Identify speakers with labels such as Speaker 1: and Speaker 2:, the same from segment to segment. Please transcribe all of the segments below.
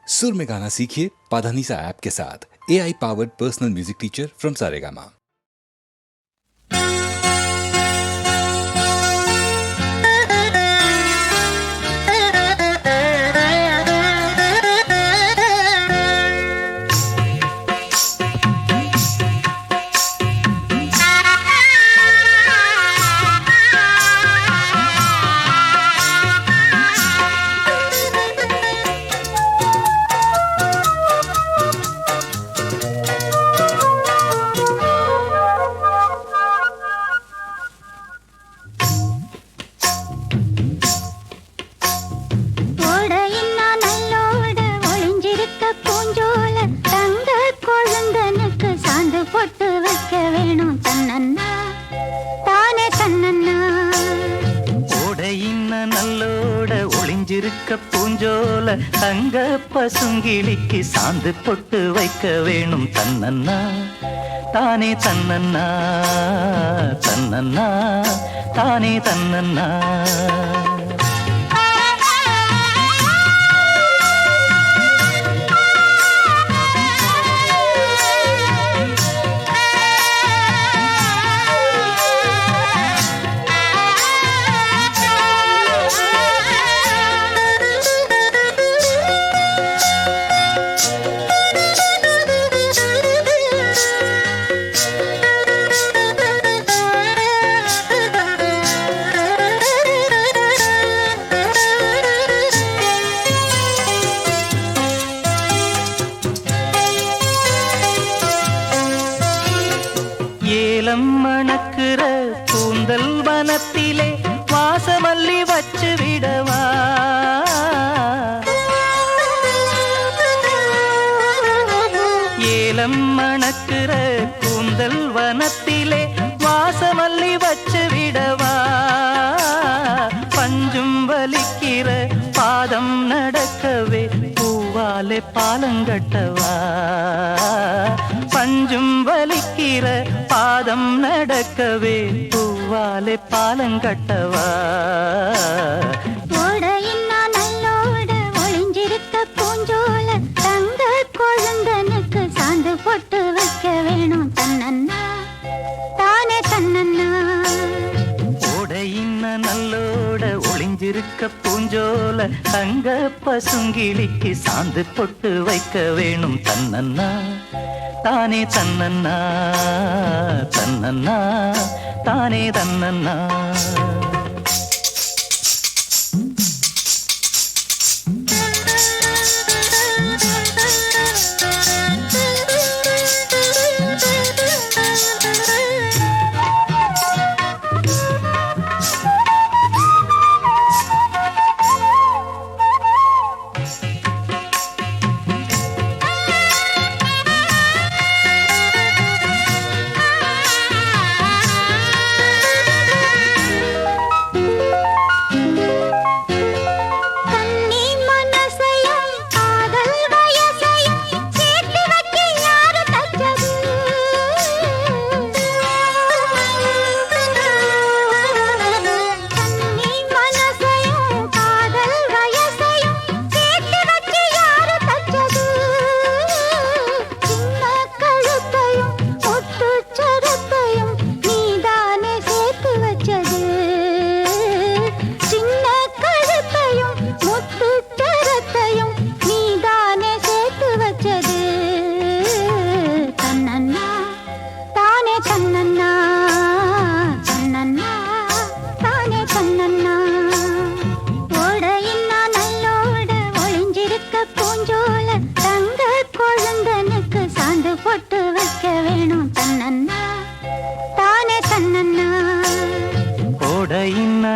Speaker 1: सुर में गाना सीखिए पाधानीसा ऐप के साथ। AI powered personal music teacher from Saregama.
Speaker 2: பூஞ்சோல தங்க பசுங்கிளிக்கு சாந்து பொட்டு வைக்க வேணும் தன்னன்னா தானே தன்னன்னா தன்னன்னா தானே தன்னன்னா மணக்குற கூந்தல் வனத்திலே வாசமல்லி வச்சு விடவா ஏலம் மணக்குற கூந்தல் வனத்திலே வாசமல்லி வச்சு விடவா பஞ்சும் வலிக்கிற பாதம் நடக்கவே பூவாலே பாலங்கட்டவா பஞ்சும் வலிக்கிற பாதம் நடக்கவே பூவாலே பாலங்கட்டவா
Speaker 3: ஓடையின்னா நல்லோட ஒளிஞ்சிருக்க பூஞ்சோல தங்க கொழுந்தனுக்கு சாந்து போட்டு வைக்க வேணும் தன்னன்னா தானே தன்னன்னா
Speaker 2: ஓடையின்னா நல்லோட ஒளிஞ்சிருக்க பூஞ்சோல தங்க பசுங்கிளிக்கு சாந்து பொட்டு வைக்க வேணும் தன்னன்னா தானே தன்னன்னா தன்னன்னா தானே தன்னன்னா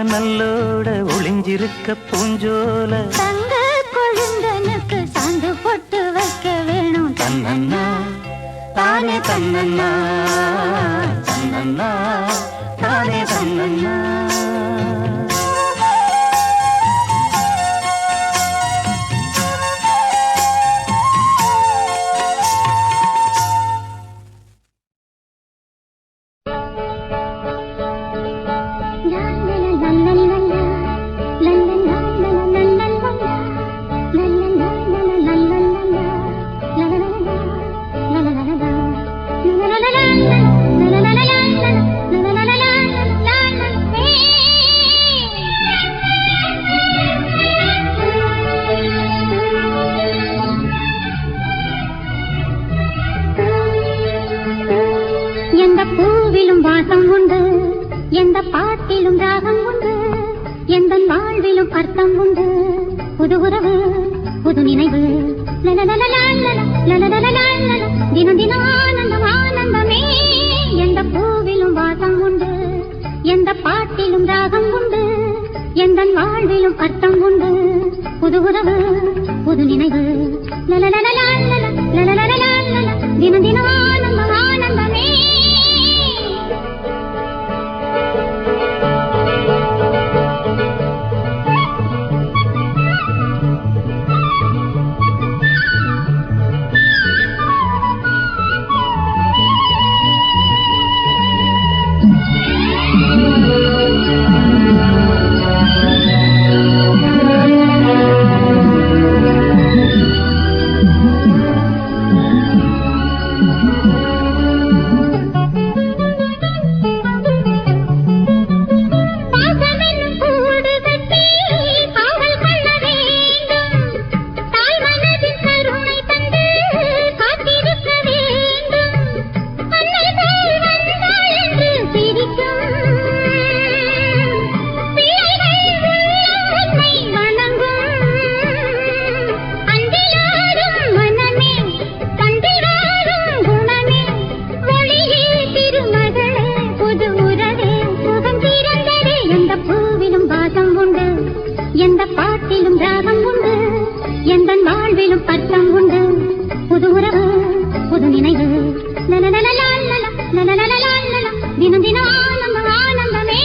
Speaker 2: நல்லோட ஒளிஞ்சிருக்க பூஞ்சோல
Speaker 3: தங்க கொழுந்தனுக்கு சாந்து போட்டு வைக்க வேணும்
Speaker 2: தன்னன்னா தானே தன்னன்னா தன்னன்னா தானே தன்னன்னா
Speaker 3: la la la la la la la la la la la la la எந்த பாட்டிலும் ராகம் உண்டு, எந்த வாழ்விலும் அர்த்தம் உண்டு. புது உறவு, புது நினைவு, தினம் தினம் ஆனந்தம் ஆனந்தமே. எந்த பூவிலும் வாசம் உண்டு, எந்த பாட்டிலும் ராகம் உண்டு, எந்த வாழ்விலும் அர்த்தம் உண்டு. புது உறவு, புது நினைவு, தினம் தினம் ஆனந்தம் ஆனந்தமே. தினம் தினம் ஆனந்தம் ஆனந்தமே. தினம் தினம் ஆனந்தம் ஆனந்தமே.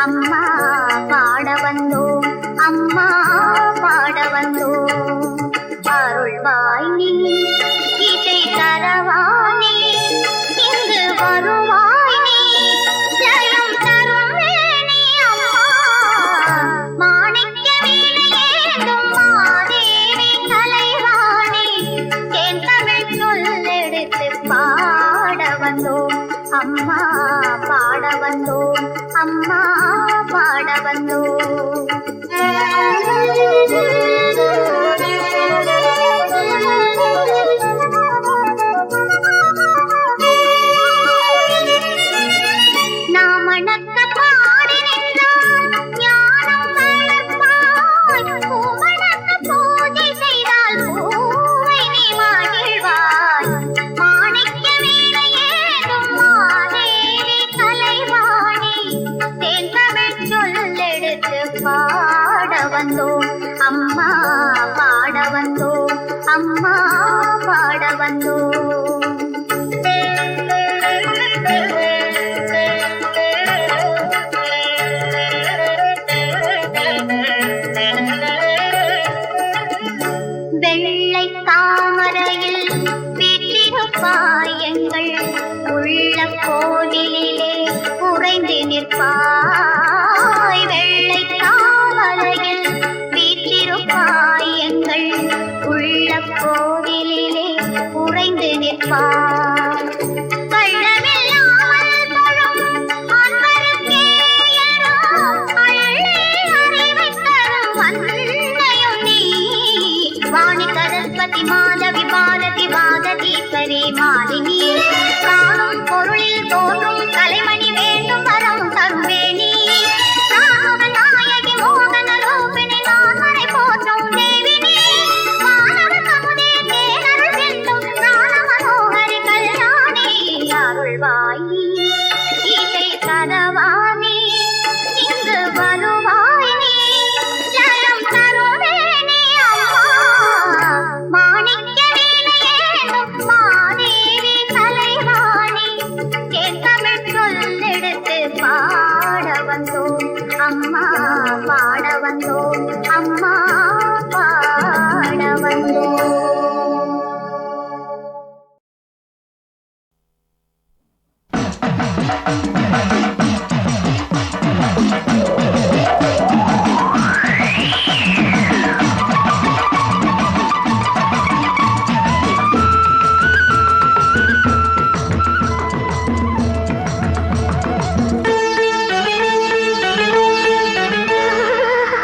Speaker 3: அம்மா பாட வந்தோம், அம்மா பாட வந்தோம். அருள்வாய் நீ இசை தரவானே, இங்கு வருவாய் நீ ஜெயம் தரும் வேணி. அம்மா மாணிக்க வீணையேந்தும் மாதேவி கலைவாணி, என் தமிழ் சொல்லெடுத்து பாட வந்தோம், அம்மா பாட வந்தோம், அம்மா பாட வந்தோம். நாமணக்க பாடி நின்றால் ஞானம் வளர்ப்பாய், பூமணக்க பூஜை செய்தால் பூவை நீ மகிழ்வாய். மாணிக்க வீணையேந்தும் மாதேவி கலைவாணி, தேன் தமிழ் சொல்லெடுத்து பாட வந்தோம், அம்மா நிற்பாய் வெள்ளை தாமரையில் வீற்றிருப்பாய் எங்கள் உள்ள கோவிலிலே உறைந்து நிற்பாய் கள்ளமில்லாமல் தொழும் அன்பருக்கே எல்லாம் அள்ளி அறிவைத் தரும் அன்னையும் நீ வாணி சரஸ்வதி மாதவி பாரதி வாகதீஸ்வரி மாலினி காணும் பொருளில் தோன்றும் கலைமணி வேண்டும் வரம் தருவேணி நாயகி மோகன ரூபிணி நான்மறை போற்றும் தேவினி மாணவ கமுதே தேனருள் செல்லும் ஞான மனோகரி கல்யாணி அருள்வாயி இசை தரவாணி இங்கு வருவாய் நீ ஜலம் தருவேணி அம்மா மாணிக்க வீணையேனும் மாதேவி கலைவாணி என் தமிழ் சொல்லெடுத்து பாட வந்தோம் அம்மா பாட வந்தோம் அம்மா பாட வந்தோம்.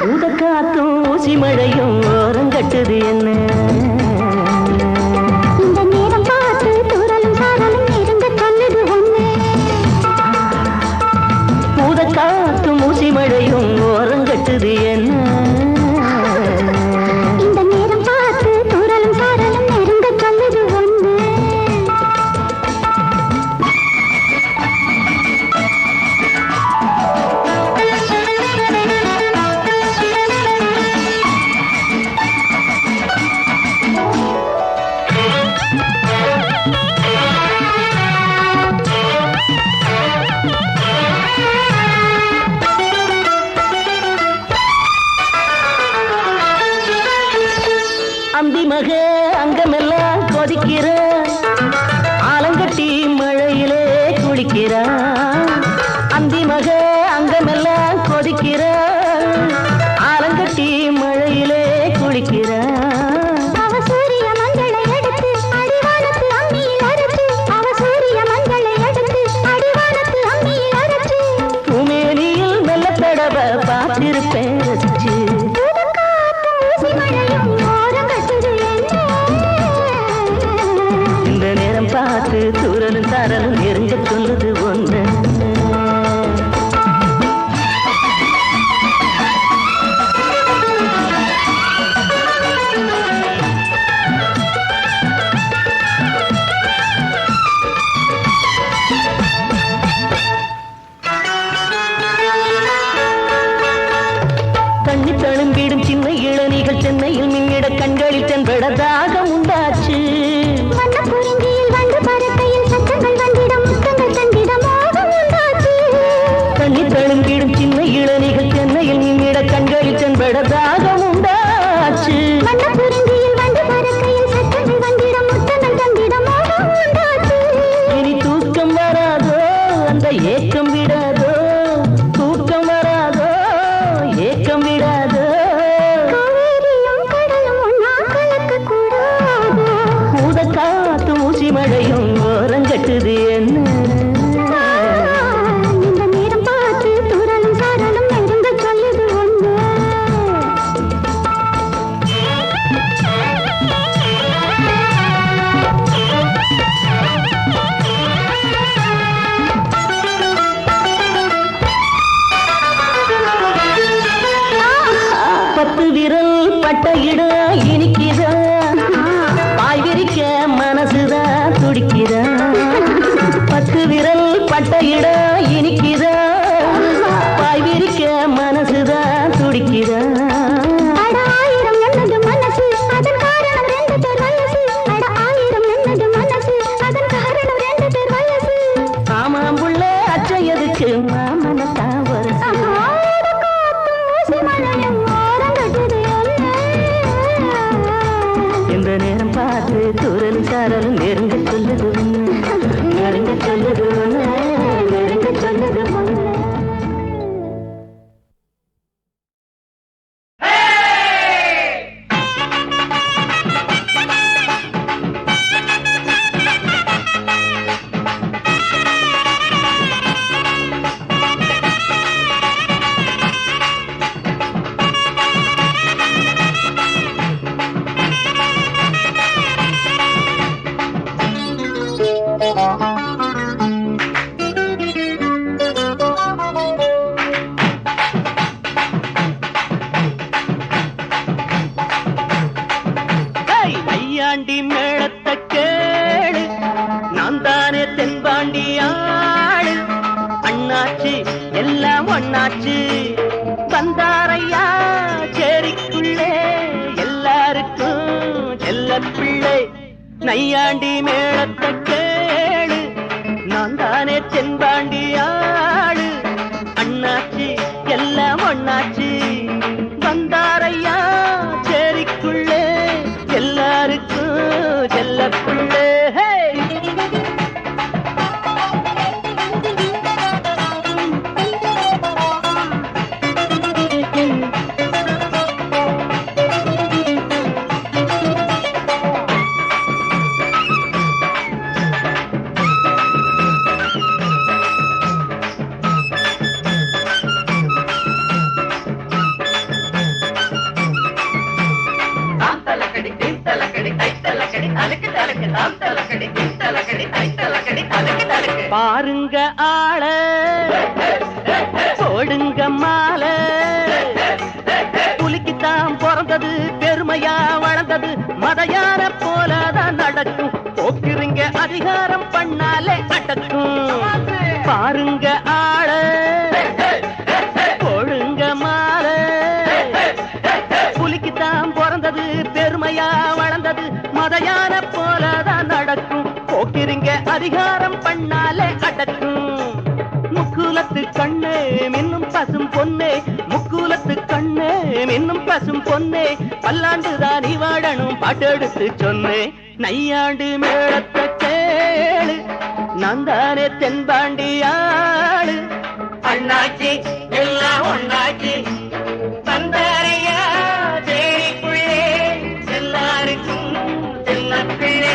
Speaker 2: ஊதக்காத்தும் ஊசி மழையும் ஓரங்கட்டுது என்ன
Speaker 3: இந்த நேரம் பார்த்து தூரலும் சாரலும் இருங்க சொல்லுது ஒண்ணு
Speaker 2: ஊதக்காத்தும் ஊசி மழையும் ஓரங்கட்டுது என்ன
Speaker 3: இந்த நேரம் பார்த்து தூரலும் சாரலும் இருங்க சொல்லுது ஒண்ணு
Speaker 2: அந்தி மக அங்கமெல்லாம் கொதிக்கிற ஆலங்கட்டி மழையிலே குளிக்கிற அந்தி மக அங்கமெல்லாம் கொதிக்கிற ஆலங்கட்டி மழையிலே குளிக்கிற
Speaker 3: அவ சூரிய மஞ்சளை எடுத்து அடிவானத்து அம்மியில் அரைச்சு அவ சூரிய மஞ்சளை எடுத்து அடிவானத்து அம்மியில் அரைச்சு
Speaker 2: பூமேனியில் மெல்ல தடவ பார்த்திருப்பேன் ரசிச்சு
Speaker 3: ஊசி மழையும் ஓரங்கட்டுது என்ன
Speaker 2: இந்த நேரம் பார்த்து தூரலும் தரலும் நெருங்க சொல்லுது ஒன்று தண்ணி தழும்பிடும் சின்ன இளநீகள் சென்னையில் மின்னிட கண்களில் தென்பட தாகம் உண்டாச்சு
Speaker 3: வண்ணக்குறிஞ்சியில் வந்து பறக்கையில் சத்தங்கள் வந்திட முத்தங்கள் தந்திட மோகம் உண்டாச்சு
Speaker 2: தண்ணி தழும்பிடும் சின்ன இளநீகள் சென்னையில் மின்னிட கண்களில் தென்பட தாகம் உண்டாச்சு
Speaker 3: வண்ணக்குறிஞ்சியில் வந்து பறக்கையில் சத்தங்கள் வந்திட முத்தங்கள் தந்திட மோகம் உண்டாச்சு
Speaker 2: இனி தூக்கம் வராதோ அந்த ஏக்கம் விடாதோ தூக்கம் வராதோ ஏக்கம் விடாதோ
Speaker 3: காவேரியும் கடலும் ஒன்னா கலக்க கூடாது
Speaker 2: ஊதக்காத்து ஊசி மழையும் ஓரங்கட்டுது என்ன
Speaker 3: இந்த நேரம் பார்த்து தூரலும் சாரலும் நெருங்க சொல்லுது ஒண்ணு
Speaker 2: பத்து விரல் பட்ட இடம் இனிக்குதா பாய் விரிக்க மனசுதான் துடிக்குதா பத்து விரல் பட்ட இடம் இனிக்குதா பாய் விரிக்க மனசுதான் துடிக்குதா
Speaker 3: அட ஆயிரம் என்னது மனசு அதன் காரணம் ரெண்டு பேர் வயசு அட ஆயிரம் என்னது மனசு அதன் காரணம் ரெண்டு பேர் வயசு
Speaker 2: ஆமாம் புள்ள அச்சையதுக்கு மாமனத்தான் வருது
Speaker 3: ஊசி மழையும் ஓரங்கட்டுது என்ன
Speaker 2: எல்லாம் ஒண்ணாச்சு வந்தாரையா சேரிக்குள்ளே எல்லாருக்கும் செல்ல பிள்ளை நையாண்டி மேளத்தை கேளு நான் தானே தென்பாண்டி ஆளு அண்ணாச்சி எல்லாம் ஒண்ணாச்சு வந்தாரையா சேரிக்குள்ளே எல்லாருக்கும் செல்ல பிள்ளை பாருங்க ஆள போடுங்க மால புலிக்குத்தான் பிறந்தது பெருமையா வளர்ந்தது மதையான போலதான் நடக்கும் போக்குறீங்க அதிகாரம் பண்ணாலே அடக்கும் பாருங்க ஆள போடுங்க மால புலிக்குத்தான் பிறந்தது பெருமையா வளர்ந்தது மதையான போலதான் நடக்கும் போக்கிறீங்க அதிகாரம் பண்ணாலே அடக்கும் முக்குலத்து கண்ணே மின்னும் பசும் பொன்னே முக்குலத்து கண்ணே மின்னும் பசும் பொன்னே பல்லாண்டுதான் நீ வாழணும் பாட்டெடுத்து சொன்னே நையாண்டு மேளத்தை கேளு நான் தானே தென்பாண்டி ஆளு அண்ணாச்சி எல்லாம் ஒண்ணாச்சி வந்தாரையா சேரிக்குள்ளே எல்லாருக்கும் செல்ல பிள்ளை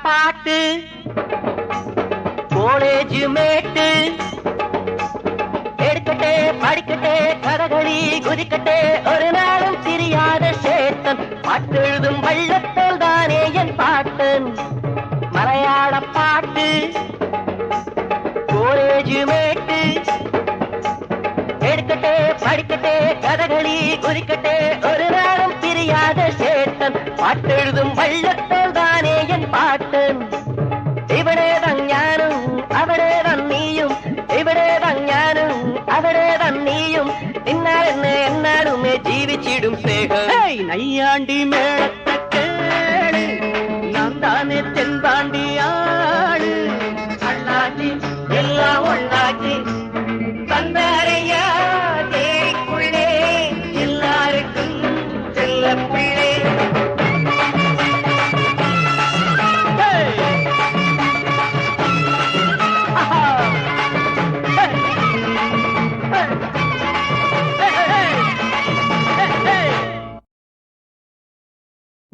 Speaker 2: பாட்டு காலேஜ் மேட்டு எடுக்கட்டே படிக்கட்டே கதகளி குதிக்கட்டே ஒரு நாளும் தெரியாத சேத்தன் பாட்டெழுதும் வள்ளத்தில் தானே என் பாட்டன் மலையாள பாட்டு காலேஜ் மேட்டு எடுக்கட்டே படிக்கட்டே கதகளி குதிக்கட்டே ஒரு நாளும் தெரியாத சேத்தன் பாட்டெழுதும் வள்ளத்தில் தானே என் பாட்டன் இவனேதான் ஞானும் அவனேதான் நீயும் இவனேதான் ஞானும் அவனேதான் நீயும் என்னால் என்ன என்னாலுமே ஜீவிச்சிடும் சேகம் நையாண்டி மேளத்தை கேளு நான் தானே தென்பாண்டி ஆளு அண்ணாச்சி எல்லாம் ஒண்ணாச்சி வந்தாரையா தேக்குள்ளே எல்லாருக்கும் செல்ல பிள்ளை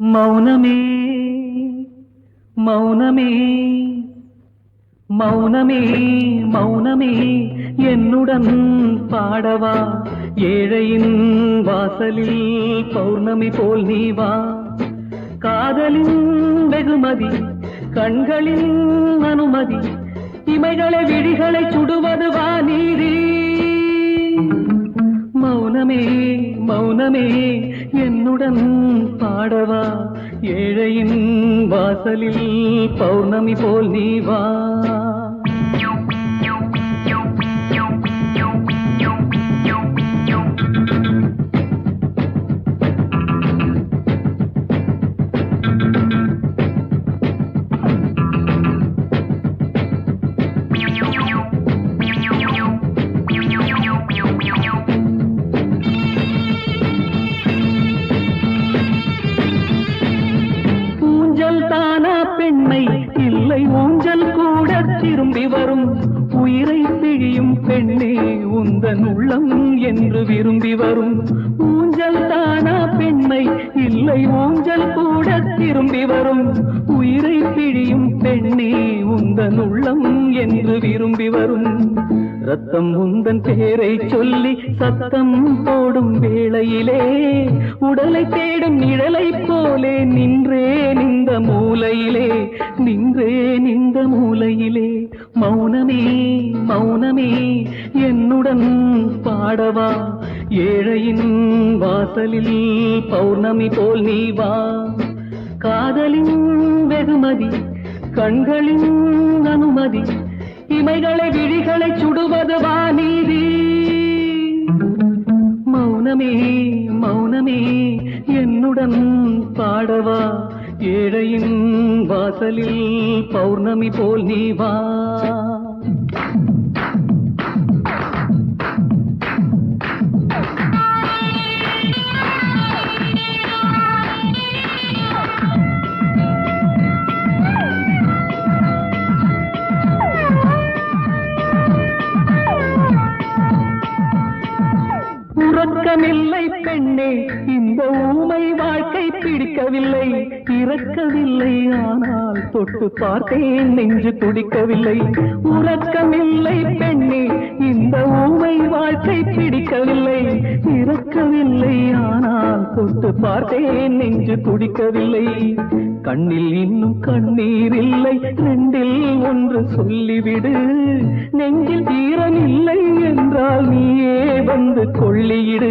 Speaker 4: மௌனமே மௌனமே மௌனமே மௌனமே என்னுடன் பாடவா ஏழையின் வாசலில் பௌர்ணமி போல் நீ வா காதலின் வெகுமதி கண்களின் அனுமதி இமைகளை விழிகளை சுடுவது வா நீரி மௌனமே மௌனமே என்னுடன் பாடவா ஏழையின் வாசலில் பௌர்ணமி போல் நீ வா பெண்மை இல்லை ஊஞ்சல் கூட திரும்பி வரும் உயிரை பிழியும் பெண்ணே உந்தன் உள்ளம் என்று விரும்பி வரும் ஊஞ்சல் தானா பெண்மை இல்லை ஊஞ்சல் கூட திரும்பி வரும் உயிரை பிழியும் பெண்ணே உந்தன் உள்ளம் என்று விரும்பி வரும் ரத்தம் உந்தன் பேரை சொல்லி சத்தம் போடும் வேளையிலே உடலை தேடும் நிழலை போலே நின்றேன் இந்த மூலையிலே, நின்றேன் இந்த மூலையிலே. மௌனமே மௌனமே என்னுடன் பாடவா, ஏழையின் வாசலில் பௌர்ணமி போல் நீ வா. காதலின் வெகுமதி கண்களின் அனுமதி, இமைகளை விழிகளை சுடுவது வாநீதி. மௌனமே மௌனமே என்னுடன் பாடவா, ஏழையின் வாசலில் பௌர்ணமி போல் நீ வா. உறக்கமில்லை பெண்ணே, இந்த ஊமை வாழ்க்கை பிடிக்கவில்லை, இறக்கவில்லை ஆனால் தொட்டு பார்த்தேன் நெஞ்சு துடிக்கவில்லை. உறக்கமில்லை பெண்ணே, இந்த ஊமை வாழ்க்கை பிடிக்கவில்லை, இறக்கவில்லை ஆனால் தொட்டு பார்த்தேன் நெஞ்சு துடிக்கவில்லை. கண்ணில் இன்னும் கண்ணீர் இல்லை, ரெண்டில் ஒன்று சொல்லிவிடு. நெஞ்சில் ஈரம் இல்லை என்றால் நீயே வந்து கொள்ளியிடு,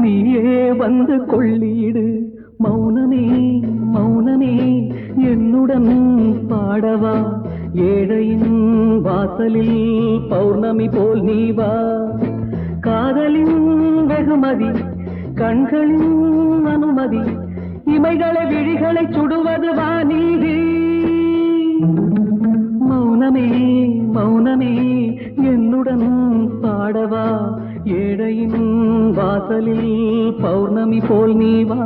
Speaker 4: நீயே வந்து கொள்ளியிடு. மௌனமே மௌனமே என்னுடன் பாடவா, ஏழையின் வாசலில் பௌர்ணமி போல் நீ வா. காதலின் வெகுமதி கண்களின் அனுமதி, இமைகளை விழிகளை சுடுவது வாநீதி. மௌனமே மௌனமே என்னுடன் பாடவா, ஏழையின் வாசலில் பௌர்ணமி போல் நீ வா.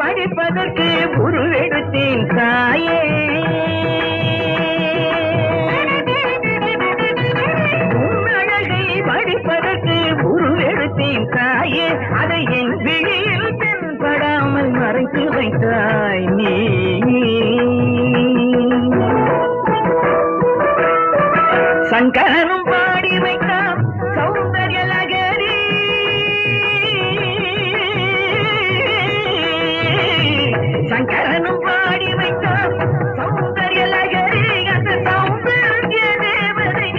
Speaker 2: படிப்பதற்கு உருவெடுத்தேன் தாயே, உன் அழகை படிப்பதற்கு உருவெடுத்தேன் தாயே, அதை என் விழியில் தென்படாமல் மறைத்து வைத்தாய் நீ. சங்கரனும் பாடி வைத்தான் சௌந்தர்ய நகரி, சங்கரனும் பாடி வைத்தான் சௌந்தர்ய நகரி, அந்த சௌந்தர்ய தேவதை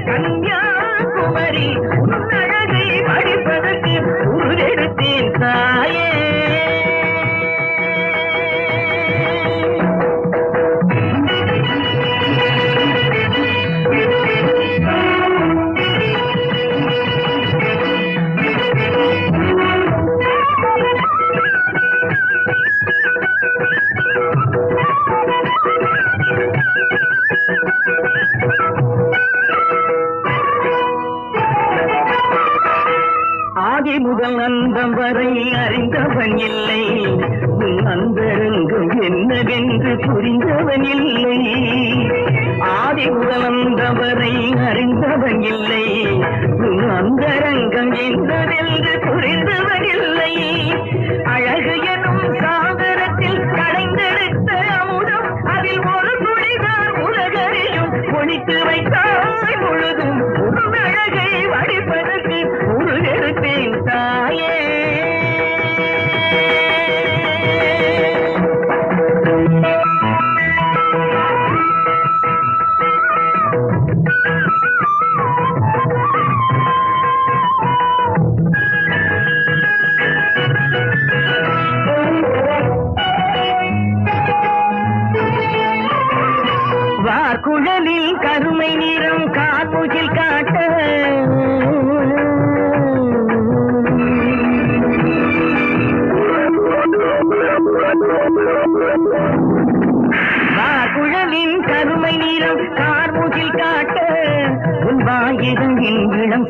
Speaker 2: கன்யாகுமரி. உன் அழகை படிப்பதற்கு உருவெடுத்தேன் தாயே. ஆதி முதல் அந்தம் வரை அறிந்தவன் இல்லை, உன் அந்தரங்கம் என்னவென்று புரிந்தவன் இல்லை. ஆதி முதல் அந்தம் வரை அறிந்தவன் இல்லை, உன் அந்தரங்கம் என்னவென்று புரிந்தவன் இல்லை. அழகு எனும் சாகரத்தில் கடைந்தெடுத்த அமுதம், அதில் ஒரு துளிதான் உலகறியும் ஒழித்து வைத்தாய் முழுதும். உன் அழகை வடிப்பதற்கு உருவெடுத்தேன் தாயே.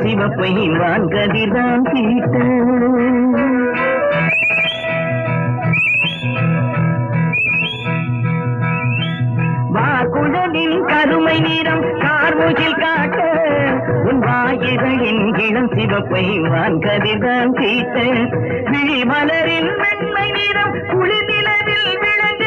Speaker 2: சிவப்பை வான்கதிதான் தீட்ட வாக்குழலின் கருமை நிறம் கார்முகில் காட்ட உன் வாயிகளின் இளம் சிவப்பை வான்கதிதான் தீட்ட விழிமலரின் வெண்மை நிறம் குளிர்நிலவில் விளங்க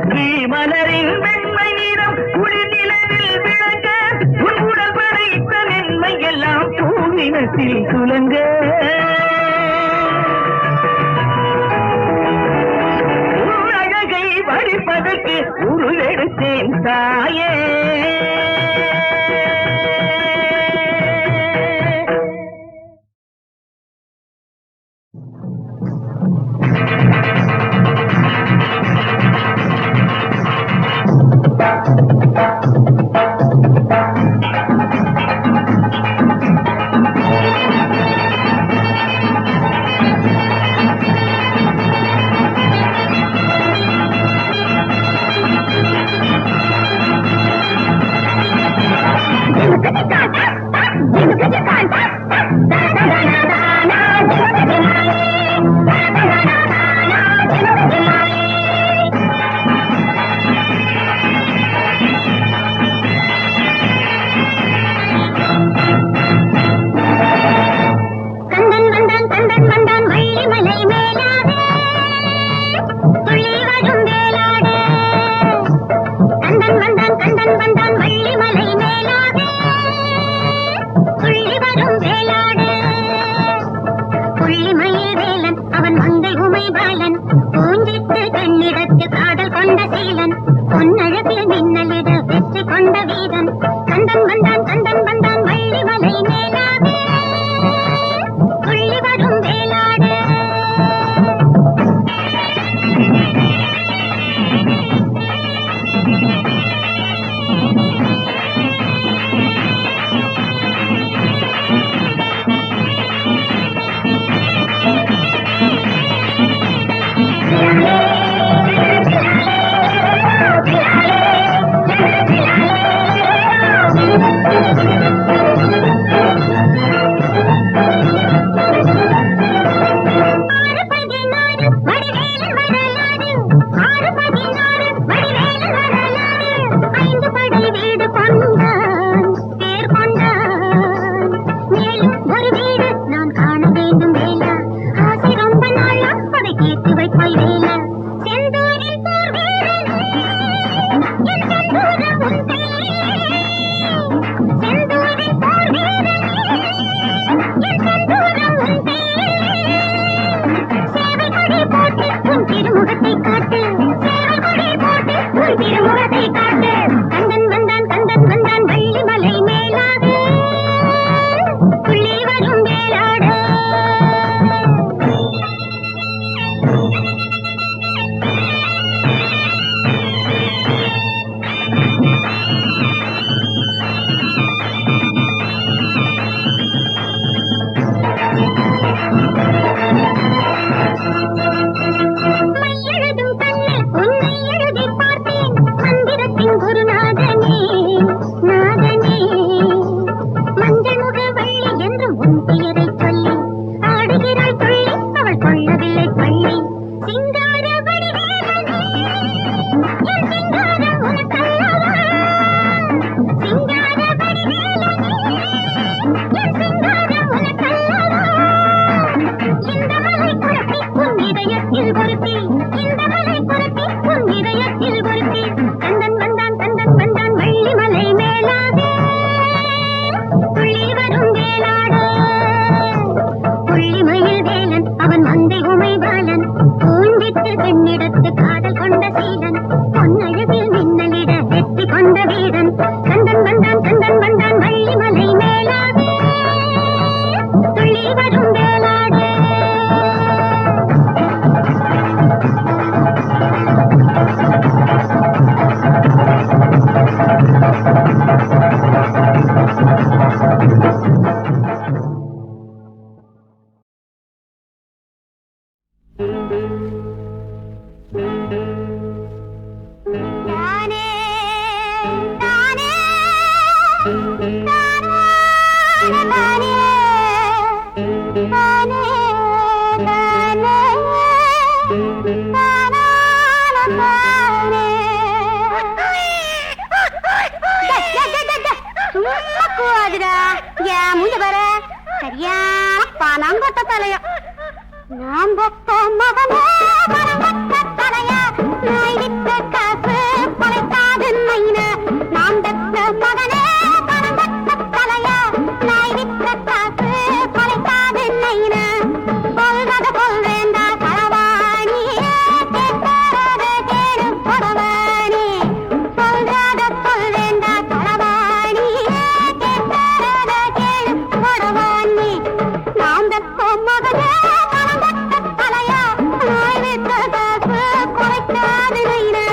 Speaker 2: விழிமலரின் வெண்மை நிறம் குளிர்நிலவில் விளங்க உன் உடல் படைத்த மென்மை எல்லாம் பூவினத்தில் சுலங்க வடிப்பதற்கு உருவெடுத்தேன் தாயே
Speaker 3: பணங்கொட்ட தலையா நாம் பெத்த மகனே பணங்கொட்ட தலையா நாய் வித்த காசு பழைக்காது நைனா நாம் பெத்த மகனே பணங்கொட்ட தலையா நாய் வித்த காசு பழைக்காது நைனா சொல்றத சொல்றேண்டா களவாணி கேட்கறத கேடு கொடவாணி சொல்றத சொல்றேண்டா களவாணி கேட்கறத கேடு கொடவாணி நாம் பெத்த மகனே பணங்கொட்ட தலையா நாய் வித்த காசு பழைக்காது நைனா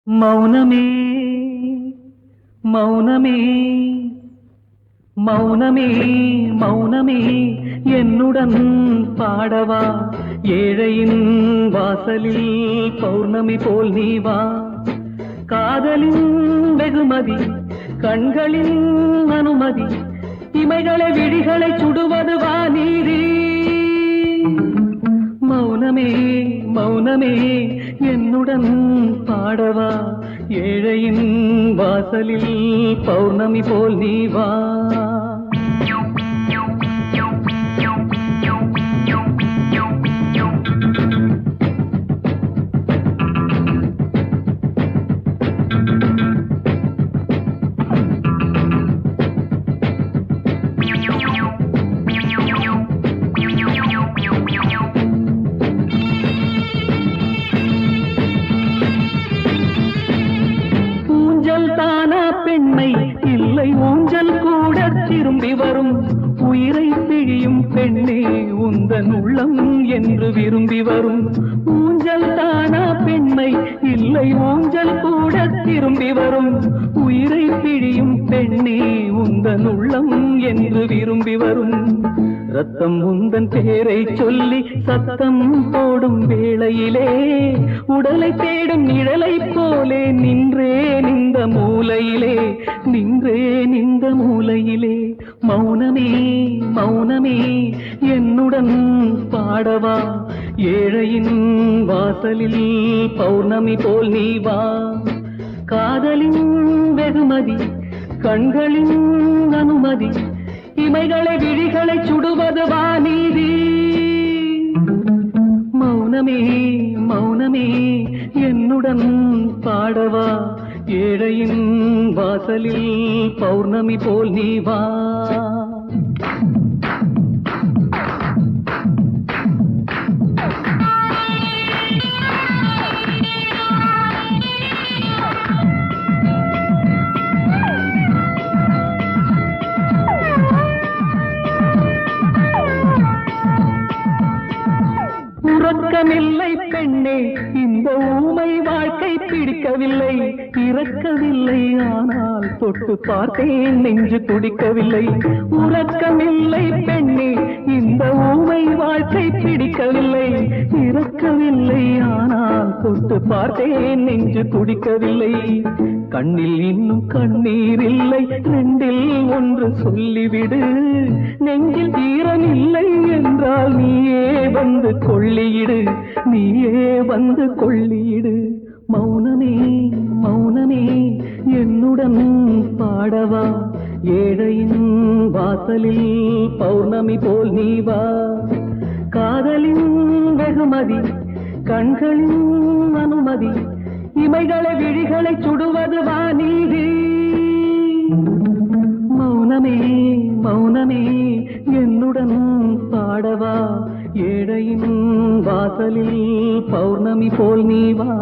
Speaker 4: மௌனமே மௌனமே மௌனமே மௌனமே என்னுடன் பாடவா ஏழையின் வாசலில் பௌர்ணமி போல் நீ வா காதலின் வெகுமதி கண்களின் அனுமதி இமைகளை விழிகளை சுடுவது வா நீரே மௌனமே மௌனமே என்னுடன் பாடவா ஏழையின் வாசலில் பௌர்ணமி போல் நீ வா பெண்மை இல்லை ஊஞ்சல் கூட திரும்பி வரும் உயிரை பிழியும் பெண்ணே உன் உந்தன் உள்ளம் என்று விரும்பி வரும். ஊஞ்சல் தானா பெண்மை, இல்லை ஊஞ்சல் கூட திரும்பி வரும். உயிரை பிழியும் பெண்ணே உந்தன் உள்ளம் என்று விரும்பி வரும். ரத்தம் உந்தன் பேரை சொல்லி சத்தம் போடும் வேளையிலே உடலை தேடும் நிழலை போலே நின்றேன் இந்த மூலையிலே, நின்றேன் இந்த மூலையிலே. மௌனமே மௌனமே என்னுடன் பாடவா, ஏழையின் வாசலில் பௌர்ணமி போல் நீ வா. காதலின் வெகுமதி கண்களின் அனுமதி, இமைகளை விழிகளை சுடுவது வாநீதி. மௌனமே மௌனமே என்னுடன் பாடவா, ஏழையின் வாசலில் பௌர்ணமி போல் நீ வா. உறக்கமில்லை பெண்ணே, இந்த ஊமை வாழ்க்கை பிடிக்கவில்லை. இறக்கவில்லை ஆனால் தொட்டு பார்த்தேன் நெஞ்சு துடிக்கவில்லை. உறக்கமில்லை பெண்ணே, இந்த ஊமை வாழ்க்கை பிடிக்கவில்லை. இறக்கவில்லை ஆனால் தொட்டு பார்த்தேன் நெஞ்சு துடிக்கவில்லை. கண்ணில் இன்னும் கண்ணீர் இல்லை, ரெண்டில் ஒன்று சொல்லிவிடு. நெஞ்சில் ஈரம் இல்லை என்றால் நீயே வந்து கொள்ளியிடு, நீயே வந்து கொள்ளியிடு. மௌனமே மௌனமே என்னுடன் பாடவா, ஏழையின் வாசலில் பௌர்ணமி போல் நீ வா. காதலின் வெகுமதி கண்களின் அனுமதி, இமைகளை விழிகளை சுடுவது வாநீதி. மௌனமே மௌனமே என்னுடன் பாடவா, ஏழையின் வாசலில் பௌர்ணமி போல் நீ வா.